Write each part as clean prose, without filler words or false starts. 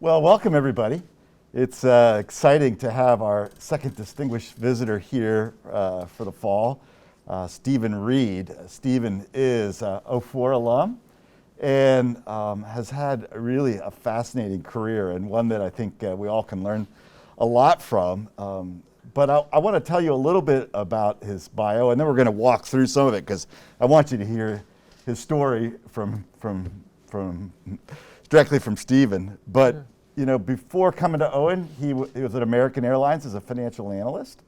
Well, welcome everybody. It's exciting to have our second distinguished visitor here for the fall, Stephen Reed. Stephen is a '04 alum and has had really a fascinating career, and one that I think we all can learn a lot from. But I want to tell you a little bit about his bio, and then we're going to walk through some of it because I want you to hear his story from directly from Stephen. But you know, before coming to Owen, he was at American Airlines as a financial analyst.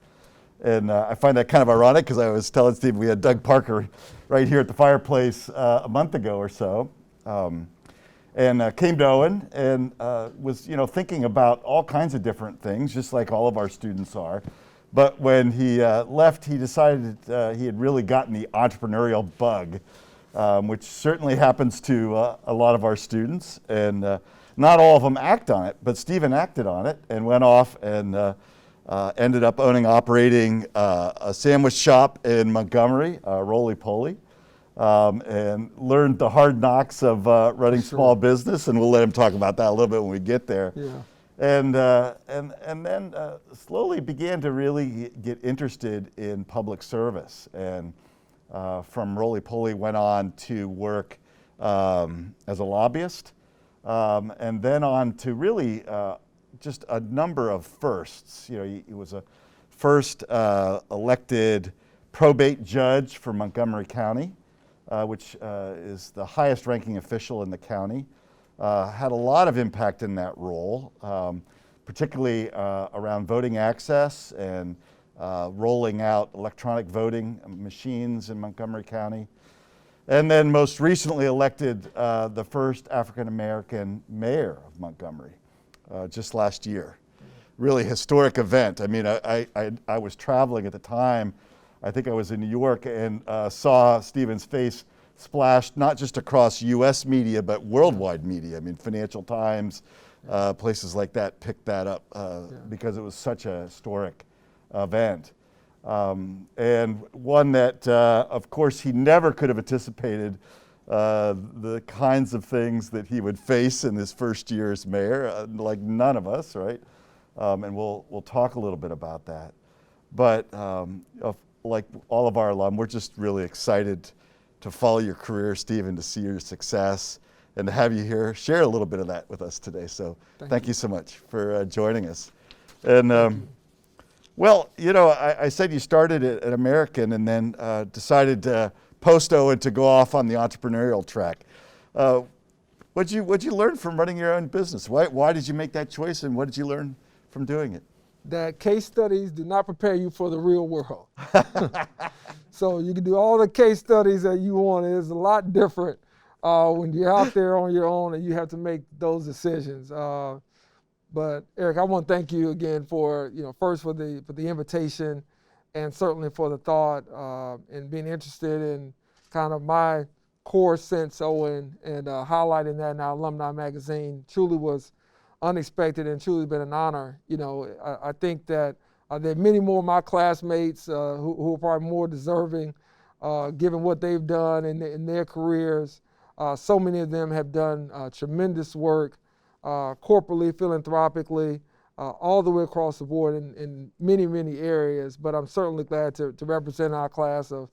And I find that kind of ironic because I was telling Steve we had Doug Parker right here at the fireplace a month ago or so. And came to Owen and was thinking about all kinds of different things, just like all of our students are. But when he left, he decided he had really gotten the entrepreneurial bug, which certainly happens to a lot of our students. And not all of them act on it, but Stephen acted on it and went off and ended up operating a sandwich shop in Montgomery, Roly Poly. And learned the hard knocks of running small business, and we'll let him talk about that a little bit when we get there. Yeah. And then slowly began to really get interested in public service, and from Roly Poly went on to work as a lobbyist, and then on to really just a number of firsts. He was a first elected probate judge for Montgomery County. Which is the highest ranking official in the county. Had a lot of impact in that role, particularly around voting access and rolling out electronic voting machines in Montgomery County. And then most recently elected the first African American mayor of Montgomery just last year. Really historic event. I mean, I was traveling at the time. I think I was in New York and saw Stephen's face splashed not just across U.S. media, but worldwide media. I mean, Financial Times, places like that picked that up because it was such a historic event. And one that, of course, he never could have anticipated the kinds of things that he would face in his first year as mayor, like none of us, right? And we'll talk a little bit about that. But like all of our alum, we're just really excited to follow your career, Stephen, to see your success, and to have you here share a little bit of that with us today. So thank you so much for joining us. And well, I said you started at American and then decided post Owen to go off on the entrepreneurial track. What'd you learn from running your own business? Why did you make that choice, and what did you learn from doing it? That case studies do not prepare you for the real world. So you can do all the case studies that you want. It's a lot different when you're out there on your own and you have to make those decisions. But Eric, I want to thank you again for, first for the invitation, and certainly for the thought and being interested in kind of my core since Owen, and highlighting that in our alumni magazine truly was unexpected and truly been an honor. I think that there are many more of my classmates who are probably more deserving, given what they've done in their careers. So many of them have done tremendous work, corporately, philanthropically, all the way across the board in many, many areas. But I'm certainly glad to represent our class of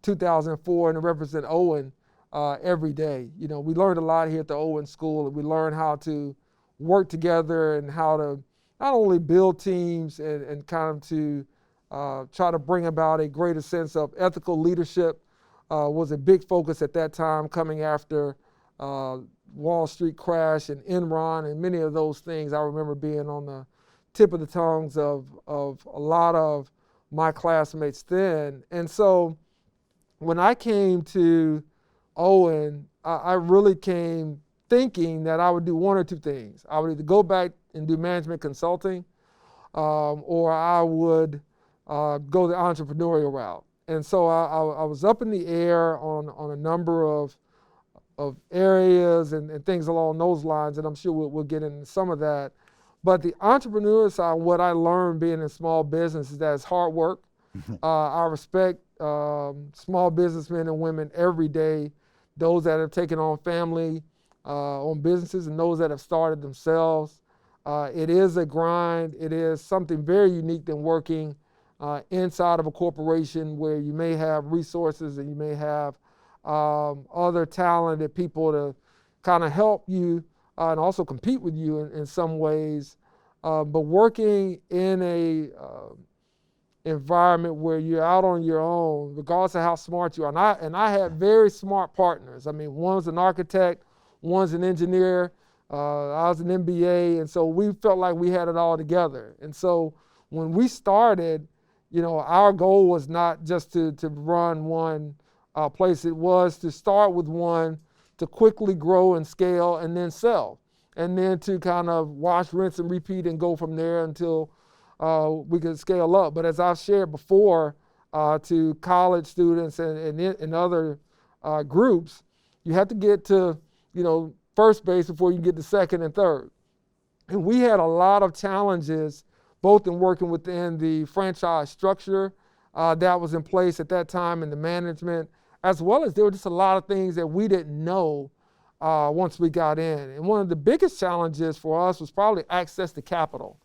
2004 and to represent Owen every day. We learned a lot here at the Owen School, and we learned how to work together and how to not only build teams and kind of to try to bring about a greater sense of ethical leadership was a big focus at that time, coming after Wall Street crash and Enron and many of those things. I remember being on the tip of the tongues of a lot of my classmates then. And so when I came to Owen, I really came thinking that I would do one or two things. I would either go back and do management consulting, or I would go the entrepreneurial route. And so I was up in the air on a number of areas and things along those lines, and I'm sure we'll get into some of that. But the entrepreneur side, what I learned being in small business is that it's hard work. I respect small businessmen and women every day, those that have taken on family on businesses and those that have started themselves. It is a grind. It is something very unique than working inside of a corporation where you may have resources and you may have other talented people to kind of help you and also compete with you in some ways. But working in a environment where you're out on your own, regardless of how smart you are. And I had very smart partners. I mean, one's an architect, one's an engineer. I was an MBA, and so we felt like we had it all together. And so when we started, our goal was not just to run one place. It was to start with one, to quickly grow and scale, and then sell, and then to kind of wash, rinse, and repeat and go from there until we could scale up. But as I've shared before to college students and other groups, you have to get to, first base before you get to second and third. And we had a lot of challenges, both in working within the franchise structure that was in place at that time in the management, as well as there were just a lot of things that we didn't know once we got in. And one of the biggest challenges for us was probably access to capital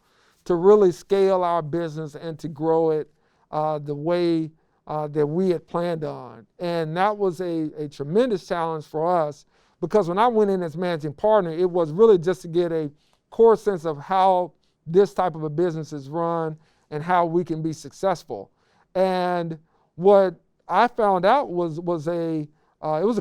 to really scale our business and to grow it the way that we had planned on. And that was a tremendous challenge for us, because when I went in as managing partner, it was really just to get a core sense of how this type of a business is run and how we can be successful. And what I found out was it was a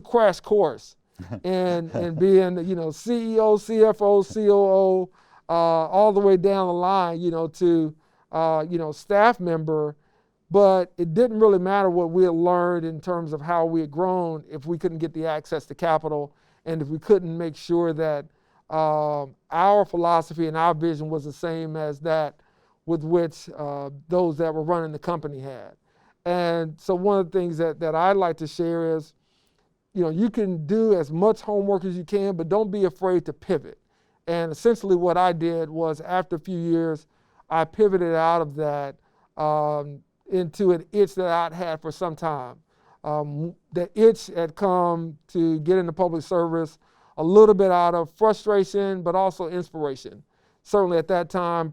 crash course in being, CEO, CFO, COO, all the way down the line, to staff member. But it didn't really matter what we had learned in terms of how we had grown if we couldn't get the access to capital, and if we couldn't make sure that our philosophy and our vision was the same as that with which those that were running the company had. And so one of the things that I'd like to share is, you can do as much homework as you can, but don't be afraid to pivot. And essentially what I did was, after a few years, I pivoted out of that into an itch that I'd had for some time. The itch had come to get into public service a little bit out of frustration, but also inspiration. Certainly at that time,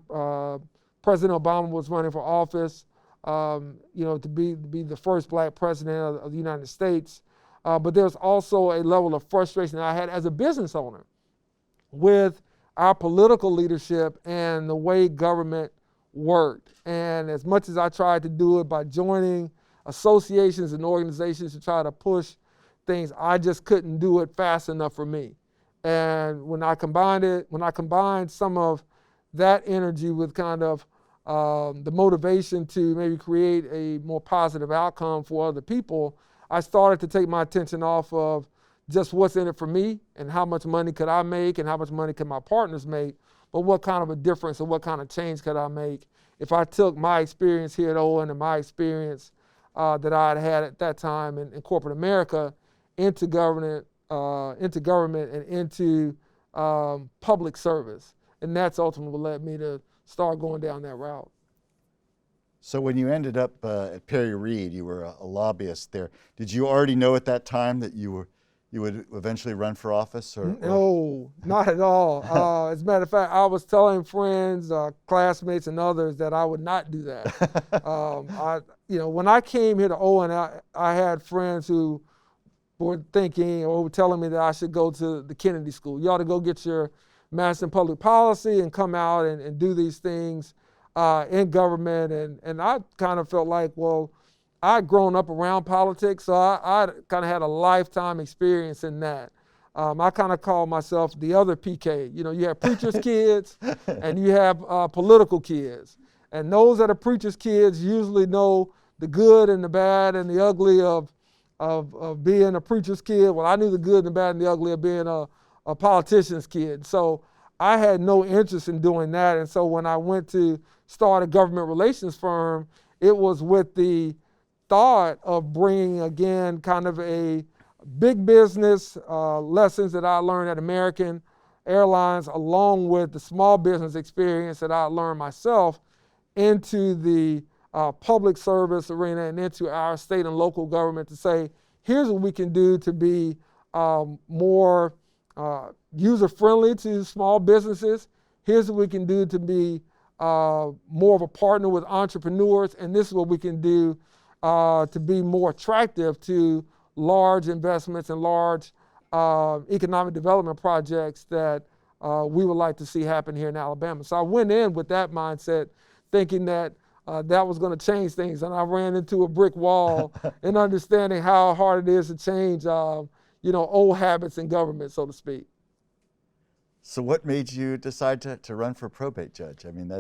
President Obama was running for office, to be the first black president of the United States. But there's also a level of frustration that I had as a business owner with our political leadership and the way government worked. And as much as I tried to do it by joining associations and organizations to try to push things, I just couldn't do it fast enough for me. And when I combined some of that energy with kind of the motivation to maybe create a more positive outcome for other people, I started to take my attention off of just what's in it for me and how much money could I make and how much money could my partners make, but what kind of a difference and what kind of change could I make if I took my experience here at Owen and my experience that I'd had at that time in corporate America into government and into public service. And that's ultimately what led me to start going down that route. So when you ended up at Perry Reed, you were a lobbyist there. Did you already know at that time that you would eventually run for office? No, not at all. As a matter of fact, I was telling friends, classmates, and others that I would not do that. When I came here to Owen, I had friends who were thinking or were telling me that I should go to the Kennedy School. You ought to go get your Master's in Public Policy and come out and do these things in government. And I kind of felt like, well, I'd grown up around politics, so I kind of had a lifetime experience in that. I kind of call myself the other PK. You have preacher's kids and you have political kids. And those that are preacher's kids usually know the good and the bad and the ugly of being a preacher's kid. Well, I knew the good and the bad and the ugly of being a politician's kid. So I had no interest in doing that. And so when I went to start a government relations firm, it was with the thought of bringing, again, kind of a big business lessons that I learned at American Airlines, along with the small business experience that I learned myself, into the public service arena and into our state and local government to say, here's what we can do to be more user-friendly to small businesses. Here's what we can do to be more of a partner with entrepreneurs, and this is what we can do to be more attractive to large investments and large economic development projects that we would like to see happen here in Alabama. So I went in with that mindset, thinking that that was going to change things, and I ran into a brick wall in understanding how hard it is to change, old habits in government, so to speak. So what made you decide to run for probate judge? I mean,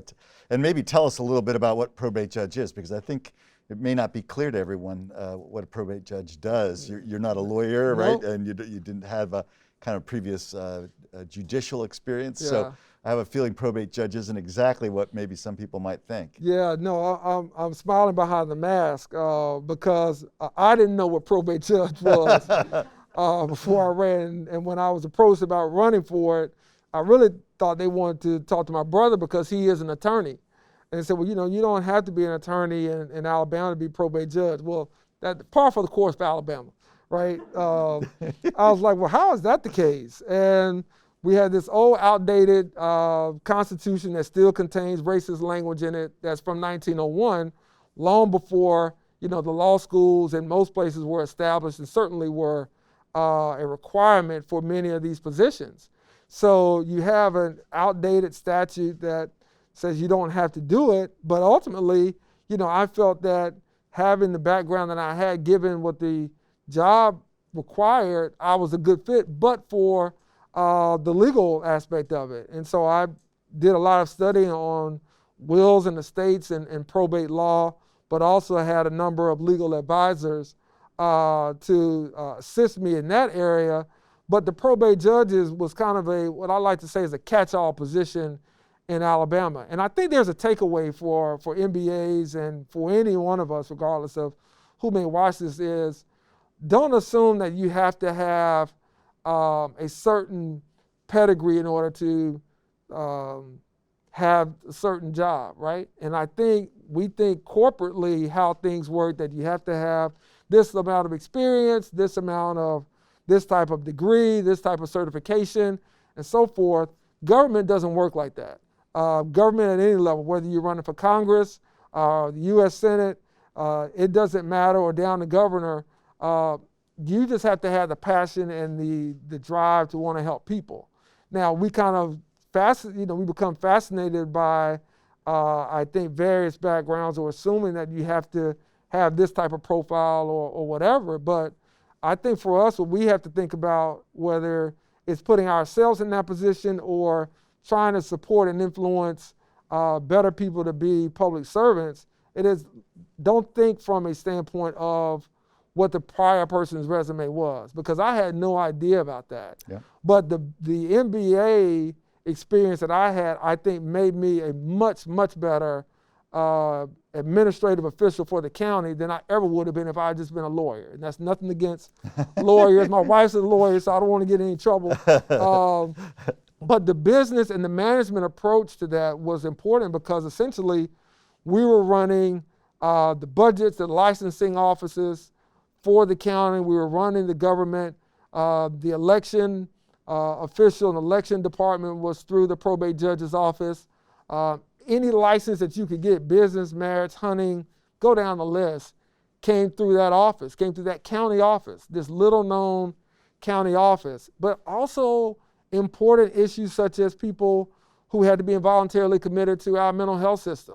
and maybe tell us a little bit about what probate judge is, because I think it may not be clear to everyone what a probate judge does. You're not a lawyer, right? Nope. And you didn't have a kind of previous judicial experience. Yeah. So I have a feeling probate judge isn't exactly what maybe some people might think. Yeah, no, I'm smiling behind the mask because I didn't know what probate judge was before I ran. And when I was approached about running for it, I really thought they wanted to talk to my brother because he is an attorney. And they said, well, you don't have to be an attorney in Alabama to be probate judge. Well, that's par for the course for Alabama, right? I was like, well, how is that the case? And we had this old, outdated constitution that still contains racist language in it that's from 1901, long before, the law schools in most places were established and certainly were a requirement for many of these positions. So you have an outdated statute that says you don't have to do it, but ultimately, I felt that having the background that I had, given what the job required, I was a good fit, but for the legal aspect of it. And so I did a lot of studying on wills and estates and probate law, but also had a number of legal advisors to assist me in that area. But the probate judges was kind of what I like to say is a catch-all position in Alabama. And I think there's a takeaway for MBAs and for any one of us, regardless of who may watch this, is don't assume that you have to have a certain pedigree in order to have a certain job, right? And we think corporately how things work, that you have to have this amount of experience, this amount of this type of degree, this type of certification, and so forth. Government doesn't work like that. Government at any level, whether you're running for Congress, the U.S. Senate, it doesn't matter, or down to governor, you just have to have the passion and the drive to want to help people. Now, we kind of we become fascinated by, I think, various backgrounds, or assuming that you have to have this type of profile or whatever. But I think for us, what we have to think about, whether it's putting ourselves in that position or trying to support and influence better people to be public servants, it is, don't think from a standpoint of what the prior person's resume was, because I had no idea about that. Yeah. But the MBA experience that I had, I think, made me a much, much better administrative official for the county than I ever would have been if I had just been a lawyer. And that's nothing against lawyers. My wife's a lawyer, so I don't want to get in any trouble. But the business and the management approach to that was important, because essentially we were running the budgets, the licensing offices for the county. We were running the government. The election official and election department was through the probate judge's office. Any license that you could get, business, marriage, hunting, go down the list, came through that office, came through that county office, this little known county office. But also important issues such as people who had to be involuntarily committed to our mental health system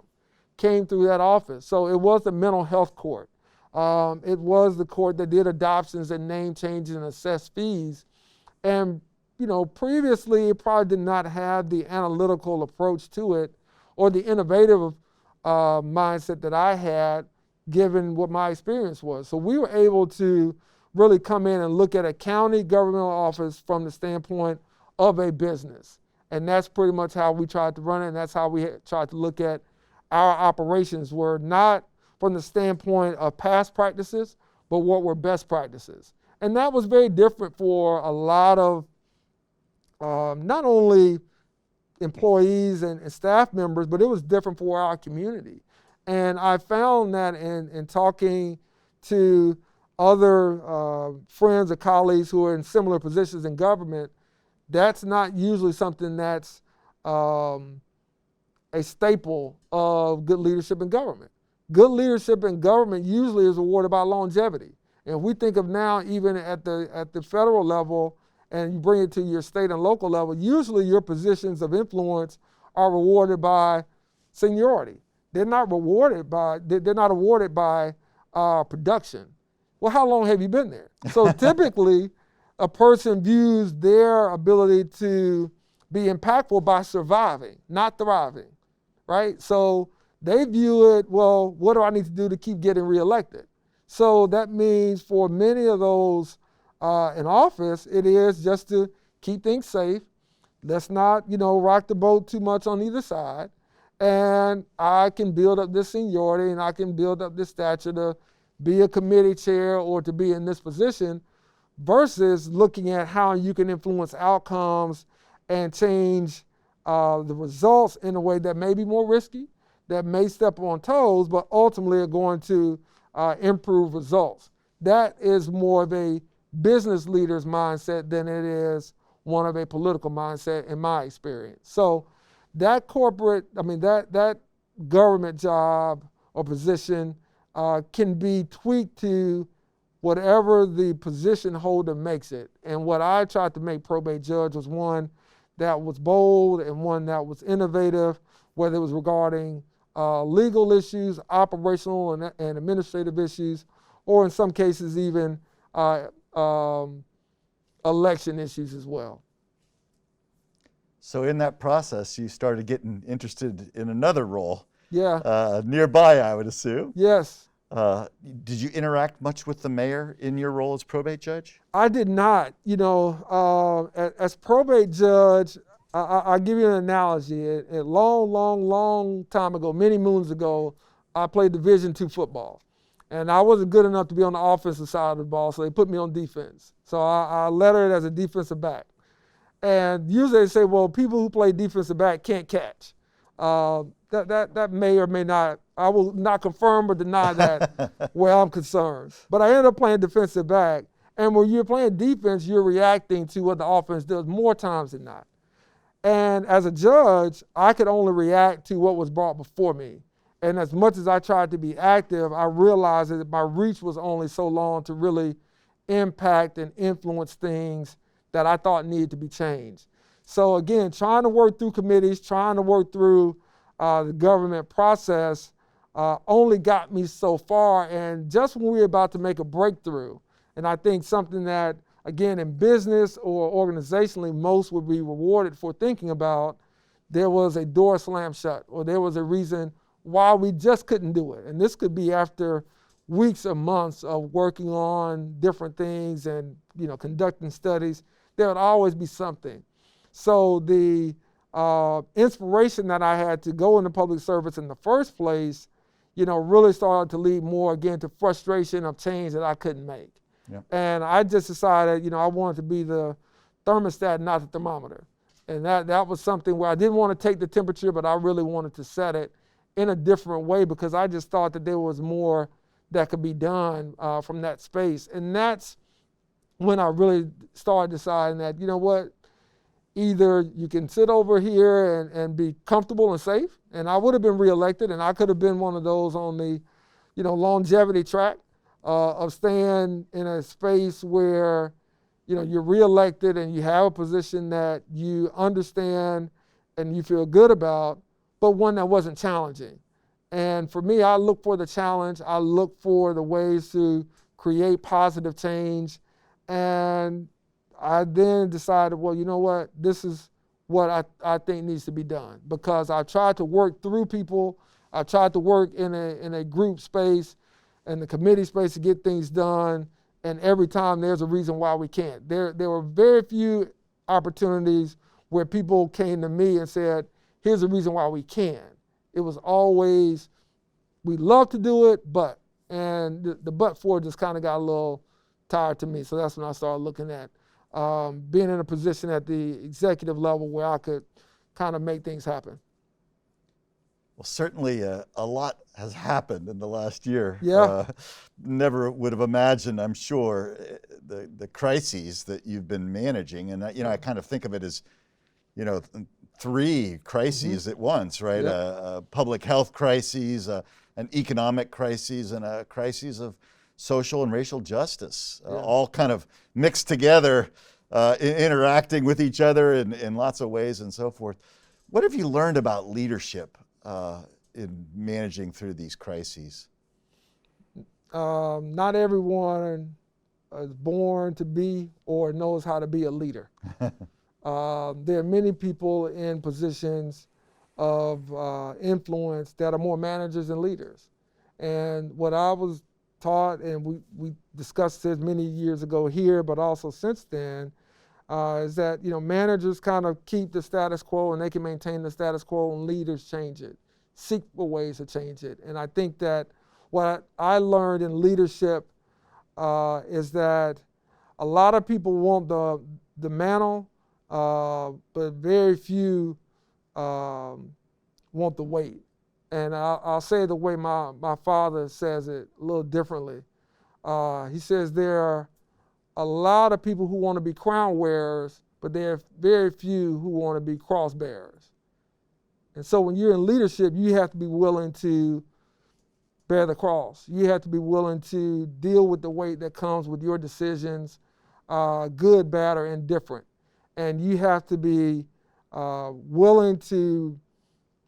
came through that office. So it was the mental health court. It was the court that did adoptions and name changes and assessed fees. And previously it probably did not have the analytical approach to it or the innovative mindset that I had, given what my experience was. So we were able to really come in and look at a county governmental office from the standpoint of a business. And that's pretty much how we tried to run it, and that's how we tried to look at our operations, were not from the standpoint of past practices, but what were best practices. And that was very different for a lot of not only employees and staff members, but it was different for our community. And I found that in talking to other friends or colleagues who are in similar positions in government, That's not usually something that's a staple of good leadership in government. Good leadership in government usually is awarded by longevity. And if we think of now, even at the federal level, and you bring it to your state and local level, usually your positions of influence are rewarded by seniority. They're not awarded by production. Well, how long have you been there? So typically, a person views their ability to be impactful by surviving, not thriving, right? So they view it, well, what do I need to do to keep getting reelected? So that means for many of those in office, it is just to keep things safe. Let's not, rock the boat too much on either side. And I can build up this seniority and I can build up this stature to be a committee chair or to be in this position, versus looking at how you can influence outcomes and change the results in a way that may be more risky, that may step on toes, but ultimately are going to improve results. That is more of a business leader's mindset than it is one of a political mindset in my experience. So that that government job or position can be tweaked to whatever the position holder makes it. And what I tried to make probate judge was one that was bold and one that was innovative, whether it was regarding legal issues, operational and administrative issues, or in some cases even election issues as well. So in that process, you started getting interested in another role. Yeah. Nearby, I would assume. Yes. Did you interact much with the mayor in your role as probate judge? I did not. As probate judge, I'll give you an analogy. A long time ago, many moons ago, I played Division II football. And I wasn't good enough to be on the offensive side of the ball, so they put me on defense. So I lettered as a defensive back. And usually they say, well, people who play defensive back can't catch. That may or may not, I will not confirm or deny that where I'm concerned. But I ended up playing defensive back. And when you're playing defense, you're reacting to what the offense does more times than not. And as a judge, I could only react to what was brought before me. And as much as I tried to be active, I realized that my reach was only so long to really impact and influence things that I thought needed to be changed. So again, trying to work through committees, trying to work through the government process only got me so far. And just when we were about to make a breakthrough, and I think something that, again, in business or organizationally, most would be rewarded for thinking about, there was a door slammed shut, or there was a reason why we just couldn't do it. And this could be after weeks or months of working on different things and conducting studies. There would always be something. So the inspiration that I had to go into public service in the first place, really started to lead more again to frustration of change that I couldn't make. Yep. And I just decided, I wanted to be the thermostat, not the thermometer. And that was something where I didn't want to take the temperature, but I really wanted to set it in a different way, because I just thought that there was more that could be done from that space. And that's when I really started deciding that, either you can sit over here and be comfortable and safe, and I would have been reelected, and I could have been one of those on the, longevity track of staying in a space where, you're reelected and you have a position that you understand and you feel good about, but one that wasn't challenging. And for me, I look for the challenge. I look for the ways to create positive change. And I then decided, well, you know what? This is what I think needs to be done, because I tried to work through people. I tried to work in a group space and the committee space to get things done. And every time there's a reason why we can't. There were very few opportunities where people came to me and said, here's the reason why we can. It was always, we love to do it, but, and the but for just kind of got a little tired to me. So that's when I started looking at being in a position at the executive level where I could kind of make things happen. Well, certainly a lot has happened in the last year. Yeah. Never would have imagined, I'm sure, the crises that you've been managing. And, I kind of think of it as, three crises at once, right? Yep. A public health crisis, an economic crisis, and a crisis of social and racial justice, all kind of mixed together, interacting with each other in lots of ways and so forth. What have you learned about leadership in managing through these crises? Not everyone is born to be or knows how to be a leader. There are many people in positions of influence that are more managers than leaders. And what I was taught, and we discussed this many years ago here, but also since then, is that managers kind of keep the status quo and they can maintain the status quo, and leaders change it, seek for ways to change it. And I think that what I learned in leadership is that a lot of people want the mantle, but very few want the weight. And I'll say it the way my father says it a little differently. He says there are a lot of people who want to be crown wearers, but there are very few who want to be cross bearers. And so when you're in leadership, you have to be willing to bear the cross. You have to be willing to deal with the weight that comes with your decisions, good, bad, or indifferent. And you have to be willing to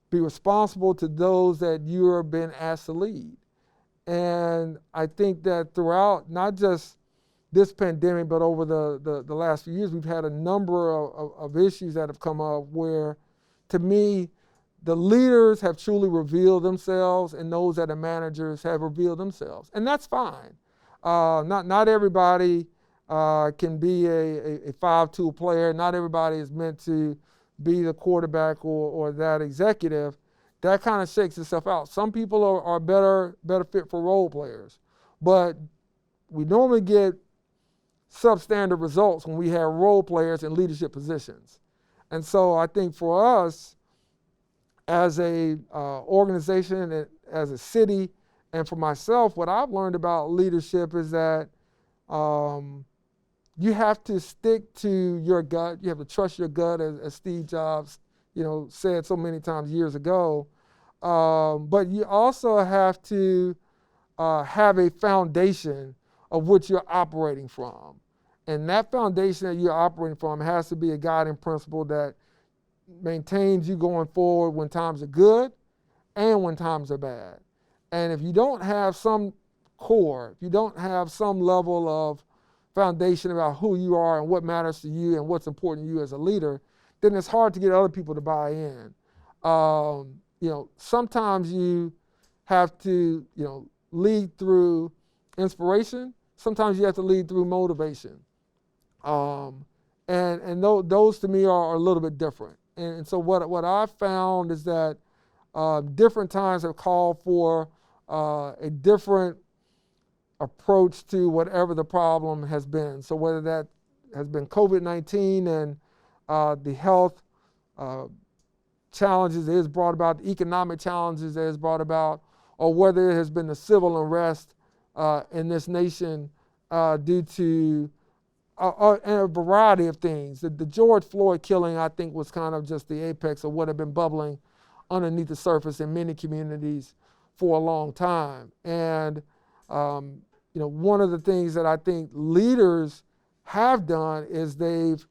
be responsible to those that you are being asked to lead. And I think that throughout, not just this pandemic, but over the last few years, we've had a number of issues that have come up where, to me, the leaders have truly revealed themselves, and those that are managers have revealed themselves. And that's fine. Not everybody can be a 5-tool player. Not everybody is meant to be the quarterback or that executive. That kind of shakes itself out. Some people are better fit for role players. But we normally get substandard results when we have role players in leadership positions. And so I think for us, as a organization, and as a city, and for myself, what I've learned about leadership is that you have to stick to your gut. You have to trust your gut, as Steve Jobs, said so many times years ago. But you also have to have a foundation of which you're operating from. And that foundation that you're operating from has to be a guiding principle that maintains you going forward when times are good and when times are bad. And if you don't have some core, if you don't have some level of foundation about who you are and what matters to you and what's important to you as a leader, then it's hard to get other people to buy in. Sometimes you have to, lead through inspiration. Sometimes you have to lead through motivation. And those to me are a little bit different. And so what I've found is that different times have called for a different approach to whatever the problem has been. So whether that has been COVID-19 and the health challenges it has brought about, the economic challenges it has brought about, or whether it has been the civil unrest in this nation due to a variety of things. The George Floyd killing, I think, was kind of just the apex of what had been bubbling underneath the surface in many communities for a long time. And one of the things that I think leaders have done is they've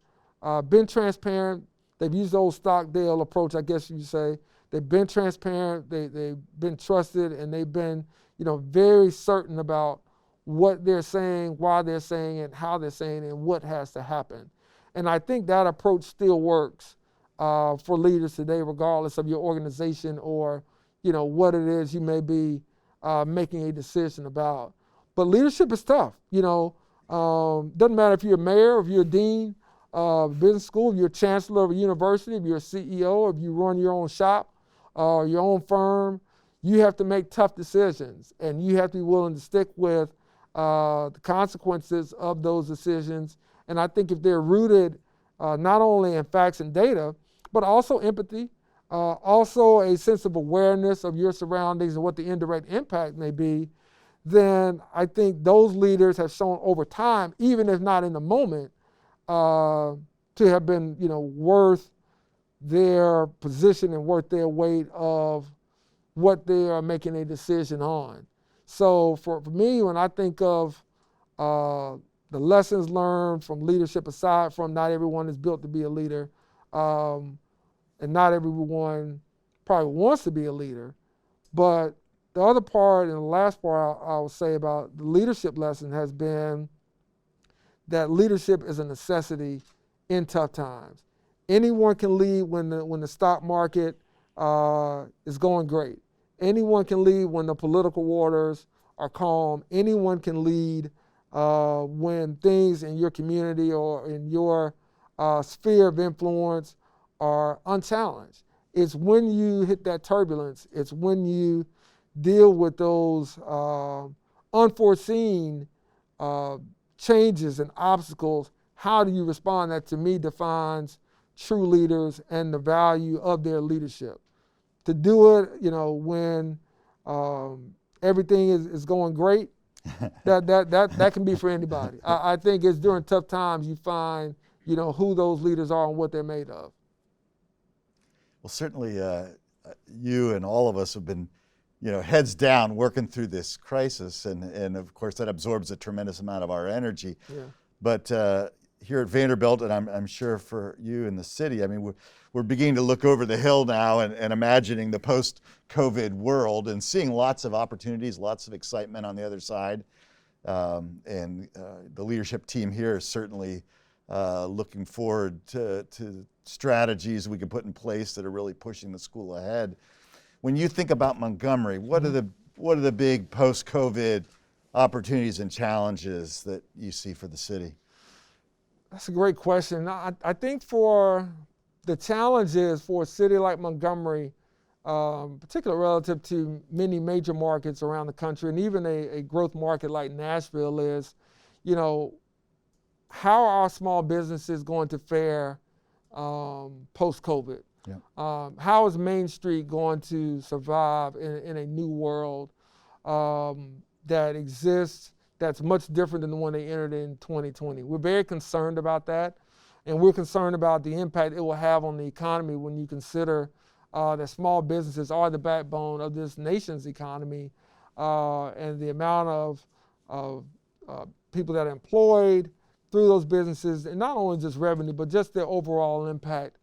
been transparent. They've used the old Stockdale approach, I guess you say. They've been transparent. They've been trusted, and they've been, very certain about what they're saying, why they're saying it, how they're saying it, and what has to happen. And I think that approach still works for leaders today, regardless of your organization or, what it is you may be making a decision about. But leadership is tough. Doesn't matter if you're a mayor, if you're a dean of a business school, if you're a chancellor of a university, if you're a CEO, if you run your own shop or your own firm, you have to make tough decisions, and you have to be willing to stick with the consequences of those decisions. And I think if they're rooted not only in facts and data, but also empathy, also a sense of awareness of your surroundings and what the indirect impact may be, then I think those leaders have shown over time, even if not in the moment, to have been, worth their position and worth their weight of what they are making a decision on. So for me, when I think of the lessons learned from leadership, aside from not everyone is built to be a leader, and not everyone probably wants to be a leader, but the other part and the last part I will say about the leadership lesson has been that leadership is a necessity in tough times. Anyone can lead when the stock market is going great. Anyone can lead when the political waters are calm. Anyone can lead when things in your community or in your sphere of influence are unchallenged. It's when you hit that turbulence. It's when you deal with those unforeseen changes and obstacles. How do you respond? That to me defines true leaders and the value of their leadership. To do it, when everything is going great, that can be for anybody. I think it's during tough times you find, who those leaders are and what they're made of. Well, certainly you and all of us have been, heads down working through this crisis, and of course that absorbs a tremendous amount of our energy. Yeah. But here at Vanderbilt, and I'm sure for you in the city, I mean, we're beginning to look over the hill now and imagining the post-COVID world and seeing lots of opportunities, lots of excitement on the other side. And the leadership team here is certainly looking forward to strategies we can put in place that are really pushing the school ahead. When you think about Montgomery, what are the big post-COVID opportunities and challenges that you see for the city? That's a great question. I think for the challenges for a city like Montgomery, particularly relative to many major markets around the country, and even a growth market like Nashville, is, how are our small businesses going to fare post-COVID? Yeah. How is Main Street going to survive in a new world that exists that's much different than the one they entered in 2020? We're very concerned about that, and we're concerned about the impact it will have on the economy when you consider that small businesses are the backbone of this nation's economy, and the amount of people that are employed through those businesses, and not only just revenue, but just their overall impact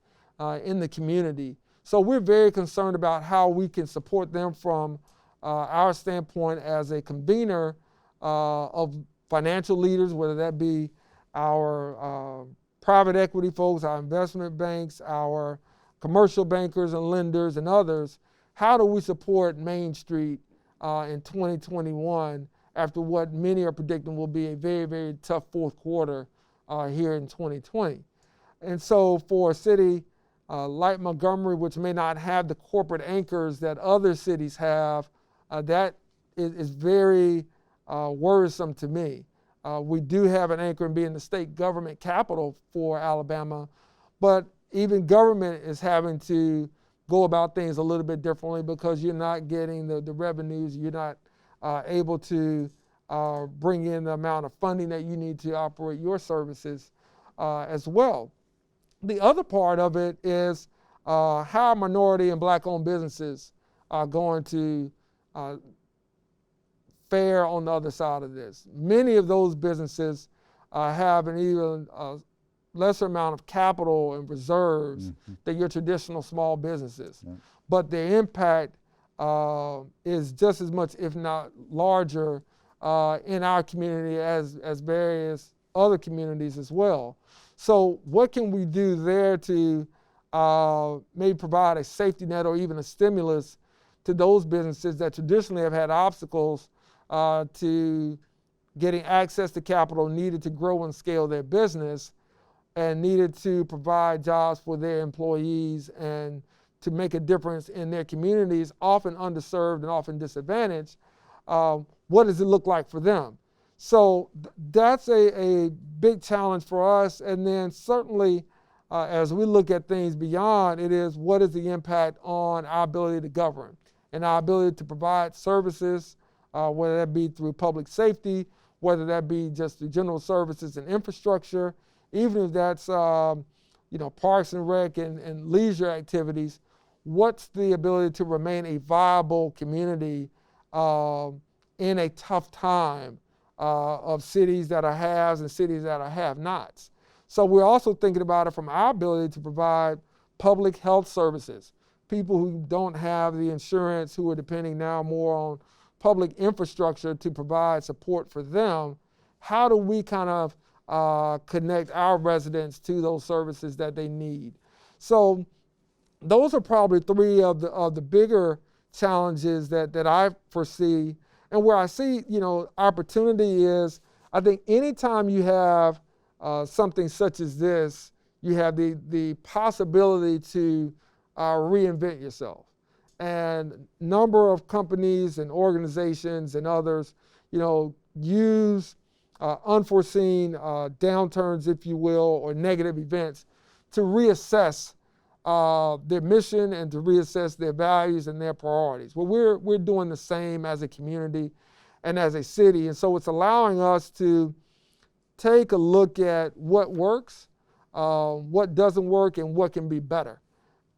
in the community. So we're very concerned about how we can support them from our standpoint as a convener of financial leaders, whether that be our private equity folks, our investment banks, our commercial bankers and lenders and others. How do we support Main Street in 2021 after what many are predicting will be a very, very tough fourth quarter here in 2020? And so for a city like Montgomery, which may not have the corporate anchors that other cities have, that is very worrisome to me. We do have an anchor in being the state government capital for Alabama, but even government is having to go about things a little bit differently because you're not getting the revenues, you're not able to bring in the amount of funding that you need to operate your services as well. The other part of it is how minority and black-owned businesses are going to fare on the other side of this. Many of those businesses have an even lesser amount of capital and reserves than your traditional small businesses. Yeah. But their impact is just as much, if not larger, in our community as various other communities as well. So what can we do there to maybe provide a safety net or even a stimulus to those businesses that traditionally have had obstacles to getting access to capital needed to grow and scale their business and needed to provide jobs for their employees and to make a difference in their communities, often underserved and often disadvantaged? What does it look like for them? So that's a big challenge for us. And then certainly as we look at things beyond, it is what is the impact on our ability to govern and our ability to provide services, whether that be through public safety, whether that be just the general services and infrastructure, even if that's parks and rec and leisure activities. What's the ability to remain a viable community in a tough time of cities that are haves and cities that are have-nots? So we're also thinking about it from our ability to provide public health services. People who don't have the insurance, who are depending now more on public infrastructure to provide support for them. How do we kind of connect our residents to those services that they need? So those are probably three of the bigger challenges that I foresee. And where I see, opportunity is, I think anytime you have something such as this, you have the possibility to reinvent yourself. And number of companies and organizations and others, use unforeseen downturns, if you will, or negative events to reassess their mission and to reassess their values and their priorities. Well, we're doing the same as a community and as a city. And so it's allowing us to take a look at what works, what doesn't work, and what can be better.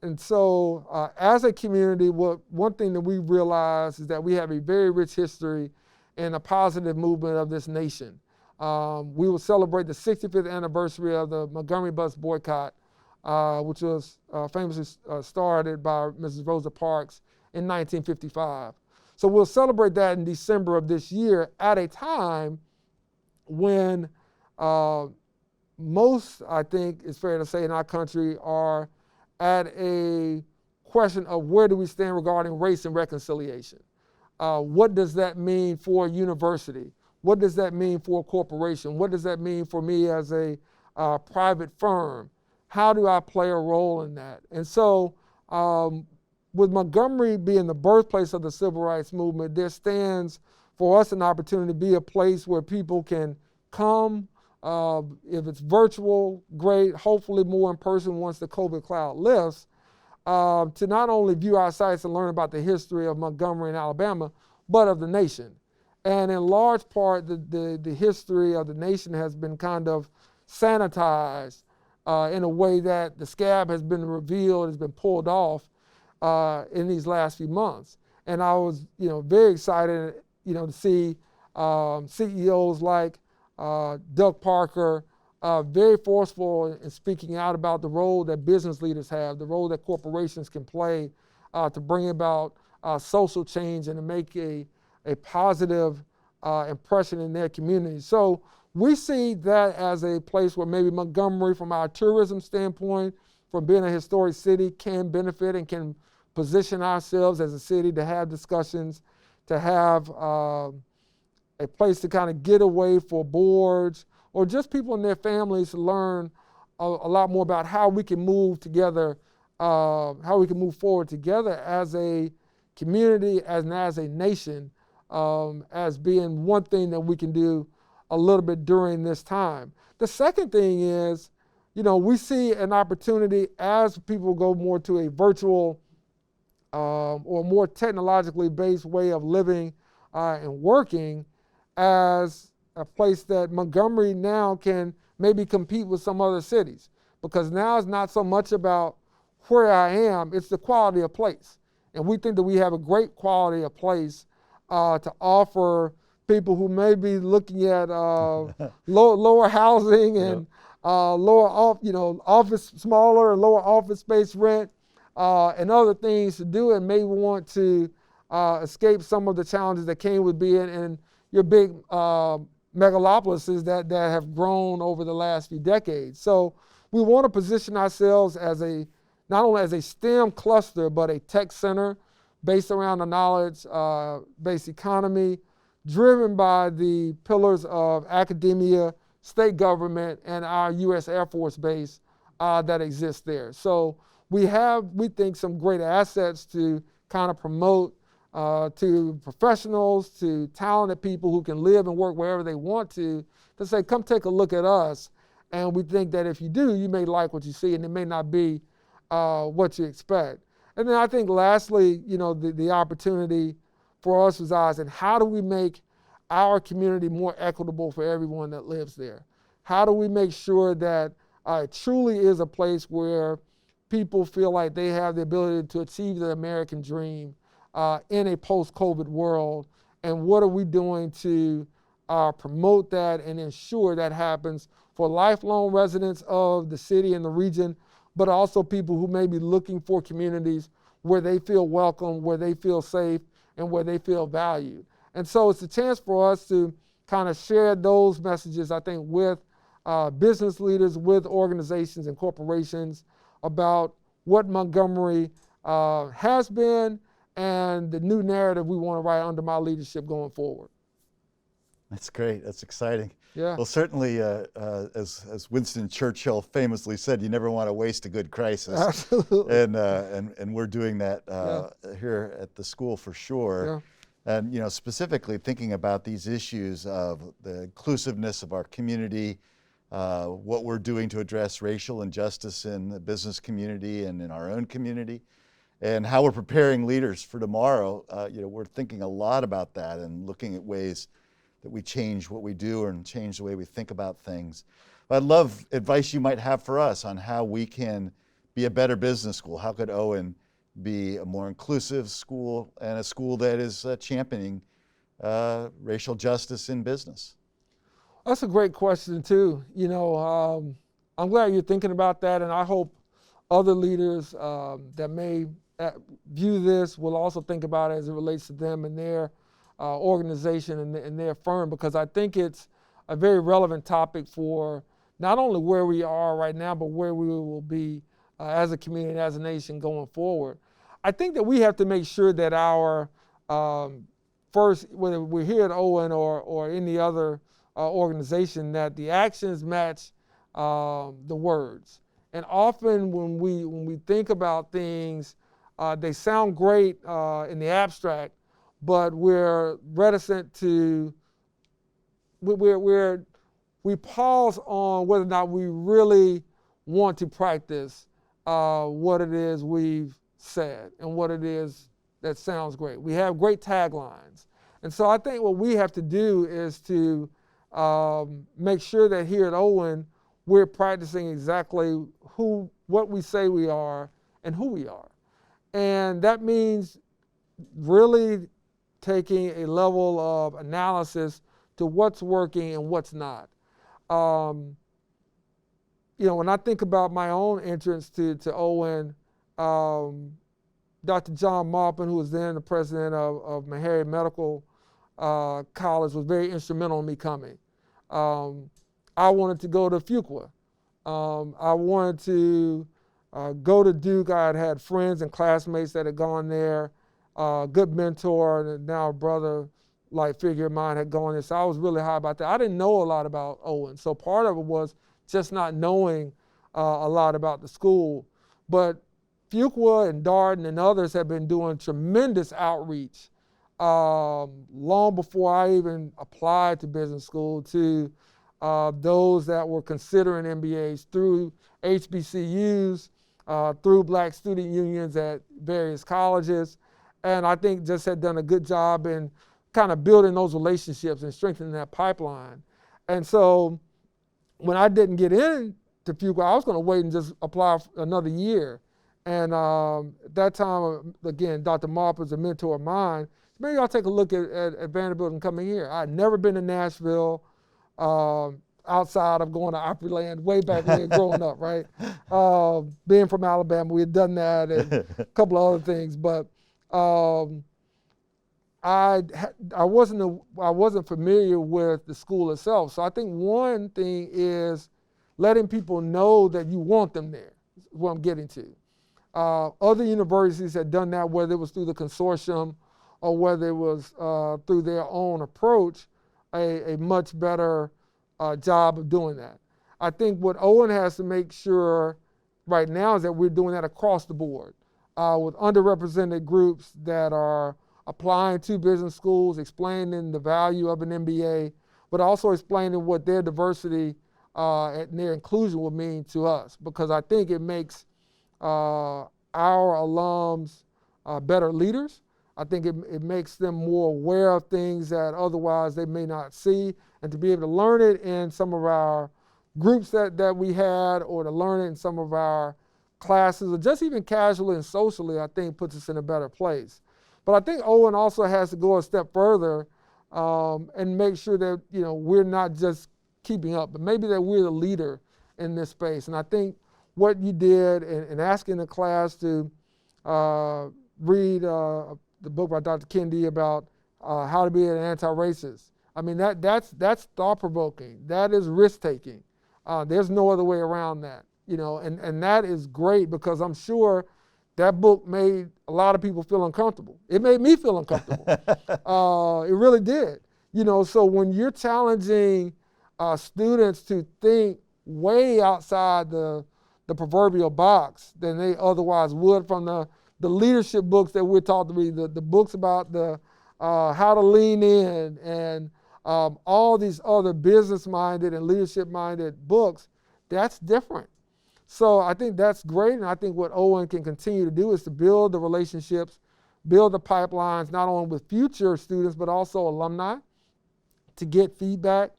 And so as a community, one thing that we realize is that we have a very rich history in a positive movement of this nation. We will celebrate the 65th anniversary of the Montgomery bus boycott, which was famously started by Mrs. Rosa Parks in 1955. So we'll celebrate that in December of this year at a time when most, I think it's fair to say, in our country are at a question of where do we stand regarding race and reconciliation. What does that mean for a university? What does that mean for a corporation? What does that mean for me as a private firm? How do I play a role in that? And so with Montgomery being the birthplace of the civil rights movement, there stands for us an opportunity to be a place where people can come. If it's virtual, great, hopefully more in person once the COVID cloud lifts, to not only view our sites and learn about the history of Montgomery and Alabama, but of the nation. And in large part, the history of the nation has been kind of sanitized in a way that the scab has been revealed, has been pulled off in these last few months. And I was, very excited, to see CEOs like Doug Parker, very forceful in speaking out about the role that business leaders have, the role that corporations can play to bring about social change and to make a positive impression in their community. So we see that as a place where maybe Montgomery, from our tourism standpoint, from being a historic city, can benefit and can position ourselves as a city to have discussions, to have a place to kind of get away for boards or just people and their families to learn a lot more about how we can move together, how we can move forward together as a community, as a nation, as being one thing that we can do a little bit during this time. The second thing is, we see an opportunity as people go more to a virtual or more technologically based way of living and working, as a place that Montgomery now can maybe compete with some other cities. Because now it's not so much about where I am, it's the quality of place. And we think that we have a great quality of place to offer people who may be looking at lower housing and office, smaller and lower office space rent and other things to do, and may want to escape some of the challenges that came with being in your big megalopolises that have grown over the last few decades. So we want to position ourselves as not only as a STEM cluster, but a tech center based around a knowledge-based economy, driven by the pillars of academia, state government, and our U.S. Air Force Base that exists there. So we think, some great assets to kind of promote to professionals, to talented people who can live and work wherever they want to say, come take a look at us And we think that if you do, you may like what you see, and it may not be what you expect. And then I think lastly, the opportunity for us resides in how do we make our community more equitable for everyone that lives there? How do we make sure that it truly is a place where people feel like they have the ability to achieve the American dream in a post-COVID world? And what are we doing to promote that and ensure that happens for lifelong residents of the city and the region, but also people who may be looking for communities where they feel welcome, where they feel safe, and where they feel valued. And so it's a chance for us to kind of share those messages, I think, with business leaders, with organizations and corporations about what Montgomery has been and the new narrative we want to write under my leadership going forward. That's great. That's exciting. Yeah. Well, certainly, as Winston Churchill famously said, you never want to waste a good crisis. Absolutely. And we're doing that here at the school for sure. Yeah. And specifically thinking about these issues of the inclusiveness of our community, what we're doing to address racial injustice in the business community and in our own community, and how we're preparing leaders for tomorrow. We're thinking a lot about that and looking at ways that we change what we do and change the way we think about things. I'd love advice you might have for us on how we can be a better business school. How could Owen be a more inclusive school and a school that is championing racial justice in business? That's a great question too. I'm glad you're thinking about that, and I hope other leaders that may view this will also think about it as it relates to them and their organization and their firm, because I think it's a very relevant topic for not only where we are right now, but where we will be as a community and as a nation going forward. I think that we have to make sure that our first, whether we're here at Owen or any other organization, that the actions match the words. And often when we think about things, they sound great in the abstract, but we're reticent to, we pause on whether or not we really want to practice what it is we've said and what it is that sounds great. We have great taglines. And so I think what we have to do is to make sure that here at Owen, we're practicing exactly what we say we are and who we are. And that means really taking a level of analysis to what's working and what's not. When I think about my own entrance to Owen, Dr. John Maupin, who was then the president of Meharry Medical College, was very instrumental in me coming. I wanted to go to Fuqua. I wanted to go to Duke. I had friends and classmates that had gone there. Good mentor and now a brother-like figure of mine had gone there. So I was really high about that. I didn't know a lot about Owen. So part of it was just not knowing a lot about the school. But Fuqua and Darden and others have been doing tremendous outreach long before I even applied to business school to those that were considering MBAs through HBCUs, through Black student unions at various colleges. And I think just had done a good job in kind of building those relationships and strengthening that pipeline. And so when I didn't get into Fuqua, I was going to wait and just apply for another year. And at that time, again, Dr. Maupin was a mentor of mine. Maybe I'll take a look at Vanderbilt and coming here. I'd never been to Nashville outside of going to Opryland way back when growing up, right? Being from Alabama, we had done that and a couple of other things. But I wasn't familiar with the school itself. So I think one thing is letting people know that you want them there, is what I'm getting to. Other universities had done that, whether it was through the consortium or whether it was through their own approach, a much better job of doing that. I think what Owen has to make sure right now is that we're doing that across the board with underrepresented groups that are applying to business schools, explaining the value of an MBA, but also explaining what their diversity and their inclusion will mean to us, because I think it makes our alums better leaders. I think it makes them more aware of things that otherwise they may not see, and to be able to learn it in some of our groups that we had, or to learn it in some of our classes, or just even casually and socially, I think puts us in a better place. But I think Owen also has to go a step further and make sure that we're not just keeping up, but maybe that we're the leader in this space. And I think what you did in asking the class to read the book by Dr. Kendi about how to be an anti-racist, I mean, that's thought-provoking. That is risk-taking. There's no other way around that, and that is great, because I'm sure that book made a lot of people feel uncomfortable. It made me feel uncomfortable. It really did. So when you're challenging students to think way outside the proverbial box than they otherwise would, from the leadership books that we're taught to read, the books about how to lean in, and all these other business-minded and leadership-minded books, that's different. So I think that's great, and I think what Owen can continue to do is to build the relationships, build the pipelines, not only with future students, but also alumni, to get feedback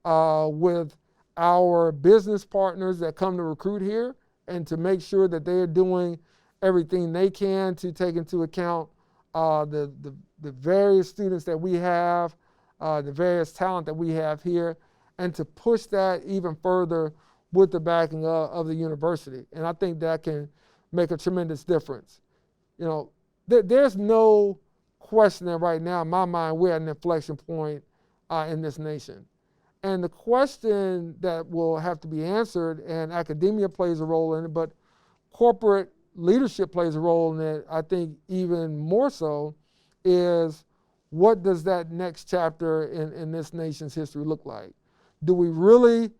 with our business partners that come to recruit here, and to make sure that they are doing everything they can to take into account the various students that we have, the various talent that we have here, and to push that even further with the backing of the university. And I think that can make a tremendous difference. There's no question that right now, in my mind, we're at an inflection point in this nation. And the question that will have to be answered, and academia plays a role in it, but corporate leadership plays a role in it, I think even more so, is what does that next chapter in this nation's history look like? Do we really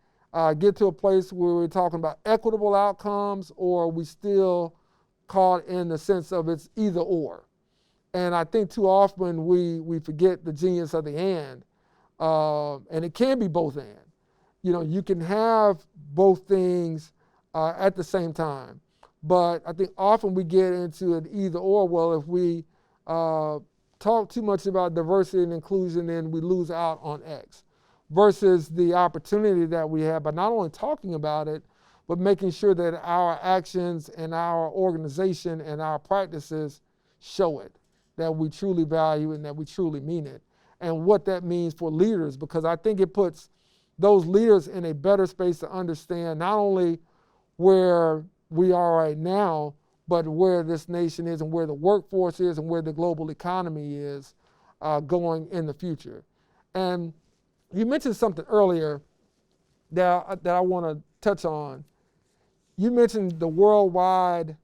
get to a place where we're talking about equitable outcomes, or are we still caught in the sense of it's either or? And I think too often we forget the genius of the and it can be both and. You can have both things at the same time. But I think often we get into an either or. Well, if we talk too much about diversity and inclusion, then we lose out on X. Versus the opportunity that we have by not only talking about it, but making sure that our actions and our organization and our practices show it, that we truly value and that we truly mean it, and what that means for leaders, because I think it puts those leaders in a better space to understand not only where we are right now, but where this nation is, and where the workforce is, and where the global economy is going in the future. And you mentioned something earlier that I want to touch on. You mentioned the worldwide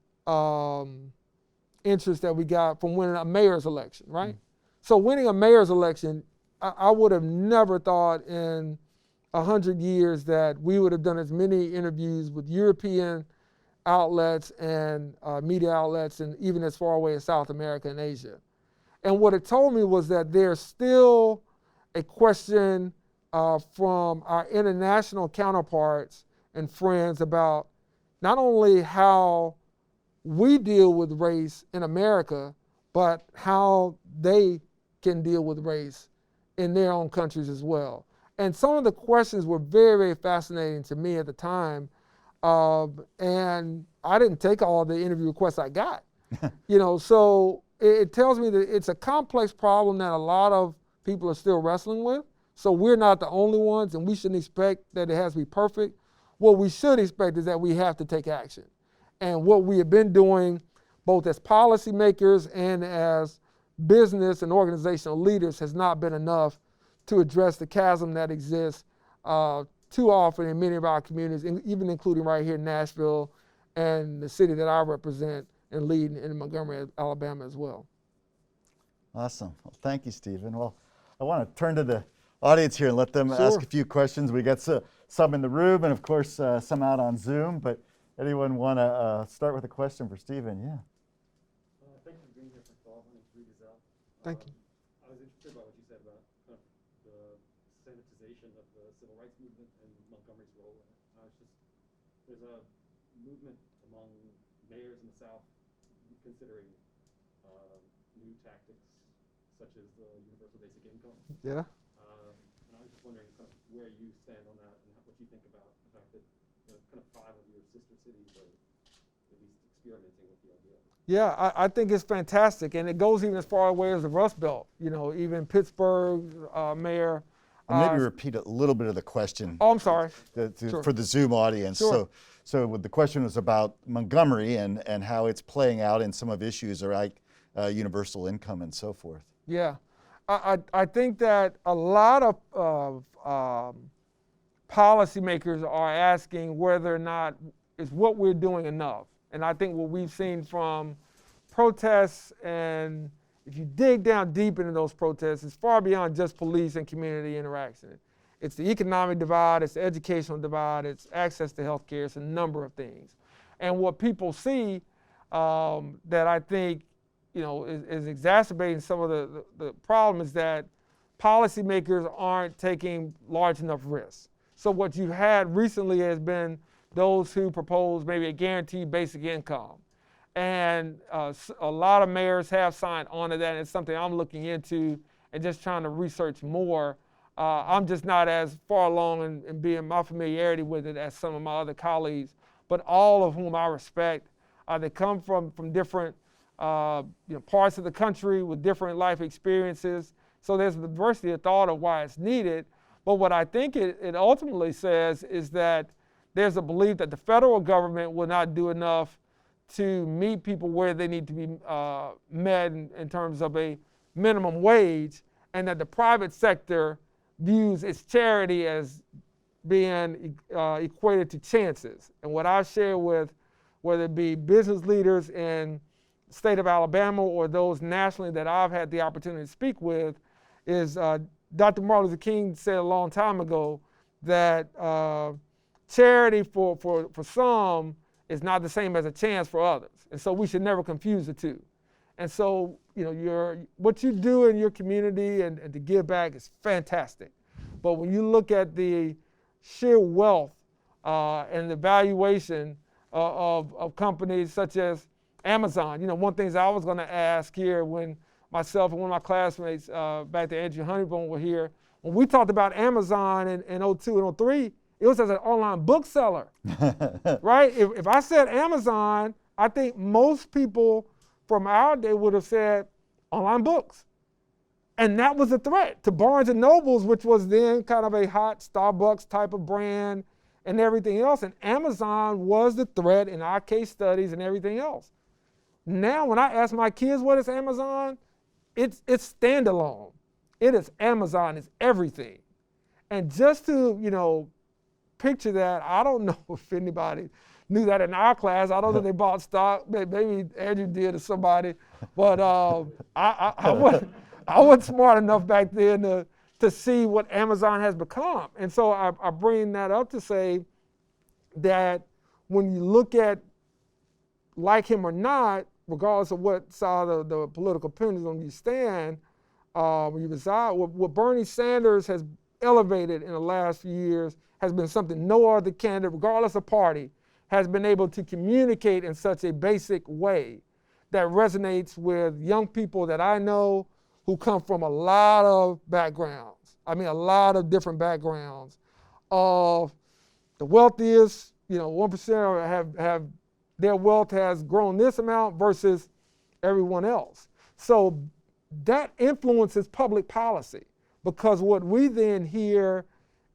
interest that we got from winning a mayor's election, right? Mm-hmm. So winning a mayor's election, I would have never thought in 100 years that we would have done as many interviews with European outlets and media outlets, and even as far away as South America and Asia. And what it told me was that there's still a question from our international counterparts and friends about not only how we deal with race in America, but how they can deal with race in their own countries as well. And some of the questions were very, very fascinating to me at the time. And I didn't take all the interview requests I got. So it tells me that it's a complex problem that a lot of people are still wrestling with. So we're not the only ones, and we shouldn't expect that it has to be perfect. What we should expect is that we have to take action. And what we have been doing, both as policymakers and as business and organizational leaders, has not been enough to address the chasm that exists too often in many of our communities, even including right here in Nashville and the city that I represent and lead in Montgomery, Alabama as well. Awesome. Well, thank you, Stephen. Well, I want to turn to the audience here and let them ask a few questions. We got some in the room and, of course, some out on Zoom. But anyone want to start with a question for Stephen? Yeah. Thank you for being here, first of all. My name is Reed Gazelle. Thank you. I was interested about what you said about kind of the sanitization of the civil rights movement and Montgomery's role in it. there's a movement among mayors in the South considering new tactics such as the universal basic income. Yeah. And I was just wondering kind of where you stand on that and what you think about the fact that kind of 5 of your sister cities are at least experimenting with the idea. Yeah, I think it's fantastic, and it goes even as far away as the Rust Belt. Even Pittsburgh mayor. And maybe repeat a little bit of the question. Oh, I'm sorry. Sure. For the Zoom audience. Sure. So the question was about Montgomery and how it's playing out in some of issues like universal income and so forth. Yeah, I think that a lot of policymakers are asking whether or not is what we're doing enough. And I think what we've seen from protests, and if you dig down deep into those protests, it's far beyond just police and community interaction. It's the economic divide, it's the educational divide, it's access to health care, it's a number of things. And what people see that I think is exacerbating some of the problem is that policymakers aren't taking large enough risks. So what you had recently has been those who propose maybe a guaranteed basic income. And a lot of mayors have signed on to that, and it's something I'm looking into and just trying to research more. I'm just not as far along in being my familiarity with it as some of my other colleagues, but all of whom I respect. They come from different parts of the country with different life experiences. So there's a diversity of thought of why it's needed. But what I think it ultimately says is that there's a belief that the federal government will not do enough to meet people where they need to be met in terms of a minimum wage, and that the private sector views its charity as being equated to chances. And what I share with, whether it be business leaders in the state of Alabama or those nationally that I've had the opportunity to speak with, is Dr. Martin Luther King said a long time ago that charity for some is not the same as a chance for others. And so we should never confuse the two. And so, what you do in your community and to give back is fantastic. But when you look at the sheer wealth and the valuation of companies such as Amazon, one of the things I was going to ask here when myself and one of my classmates back to Andrew Honeybone were here, when we talked about Amazon in 02 and 03, it was as an online bookseller, right? If I said Amazon, I think most people from our day would have said online books. And that was a threat to Barnes & Nobles, which was then kind of a hot Starbucks type of brand and everything else. And Amazon was the threat in our case studies and everything else. Now, when I ask my kids what is Amazon, it's standalone. It is Amazon, it's everything. And just to, picture that, I don't know if anybody knew that in our class. I don't know if they bought stock. Maybe Andrew did or somebody. But I wasn't smart enough back then to see what Amazon has become. And so I bring that up to say that when you look at, like him or not, regardless of what side of the political pendulum you stand, when you reside, what Bernie Sanders has elevated in the last few years has been something no other candidate, regardless of party, has been able to communicate in such a basic way that resonates with young people that I know who come from a lot of backgrounds. I mean, a lot of different backgrounds. Of the wealthiest, 1% have their wealth has grown this amount versus everyone else. So that influences public policy, because what we then hear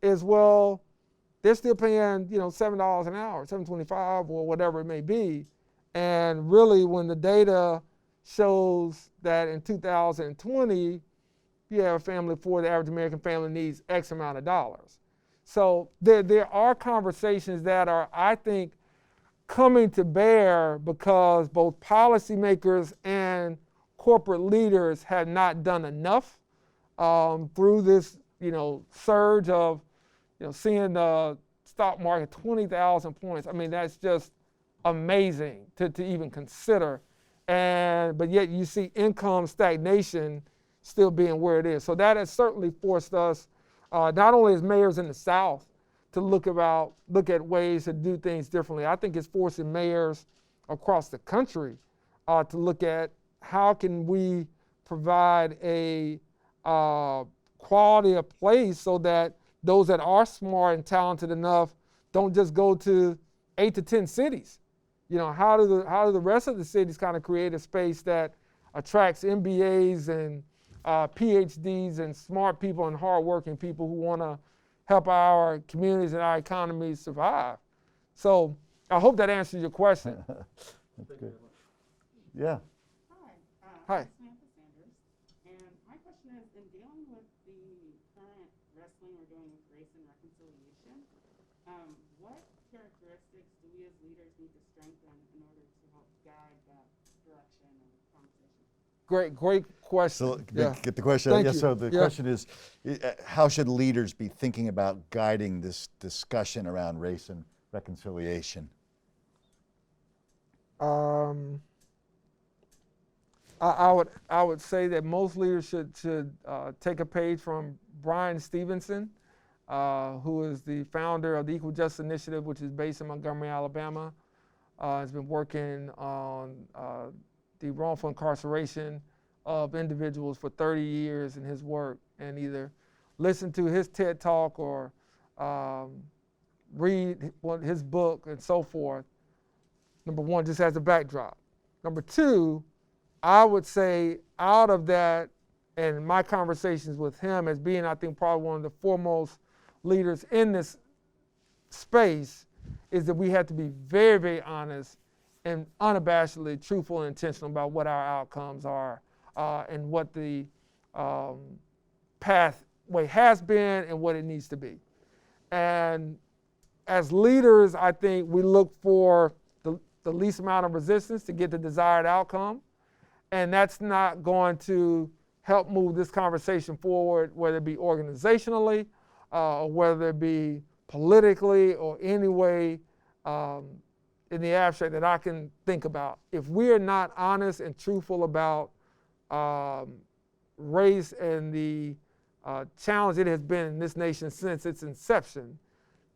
is, well, they're still paying, $7 an hour, $7.25 or whatever it may be. And really, when the data shows that in 2020, you have a family the average American family needs X amount of dollars. So there are conversations that are, I think, coming to bear because both policymakers and corporate leaders have not done enough through this, surge of, seeing the stock market 20,000 points. I mean, that's just amazing to even consider. But yet you see income stagnation still being where it is. So that has certainly forced us, not only as mayors in the South, to look at ways to do things differently. I think it's forcing mayors across the country to look at how can we provide a quality of place so that those that are smart and talented enough don't just go to 8 to 10 cities. How do the rest of the cities kind of create a space that attracts MBAs and PhDs and smart people and hardworking people who want to help our communities and our economies survive? So I hope that answers your question. That's good. Yeah. Hi. Samantha Sanders, and my question is, in dealing with the current wrestling we're doing with race and reconciliation, what characteristics do we as leaders need to strengthen in order to help guide that direction and conversation? Great question. So Yeah. get the question. Thank Yeah, you. so the Yeah. question is, how should leaders be thinking about guiding this discussion around race and reconciliation? I would say that most leaders should take a page from Brian Stevenson, who is the founder of the Equal Justice Initiative, which is based in Montgomery, Alabama. Has been working on the wrongful incarceration of individuals for 30 years in his work, and either listen to his TED Talk or read his book and so forth. Number one, just as a backdrop. Number two, I would say out of that, and my conversations with him as being, I think, probably one of the foremost leaders in this space, is that we have to be very, very honest and unabashedly truthful and intentional about what our outcomes are and what the pathway has been and what it needs to be. And as leaders, I think we look for the least amount of resistance to get the desired outcome. And that's not going to help move this conversation forward, whether it be organizationally, or whether it be politically, or any way in the abstract that I can think about. If we are not honest and truthful about race and the challenge it has been in this nation since its inception,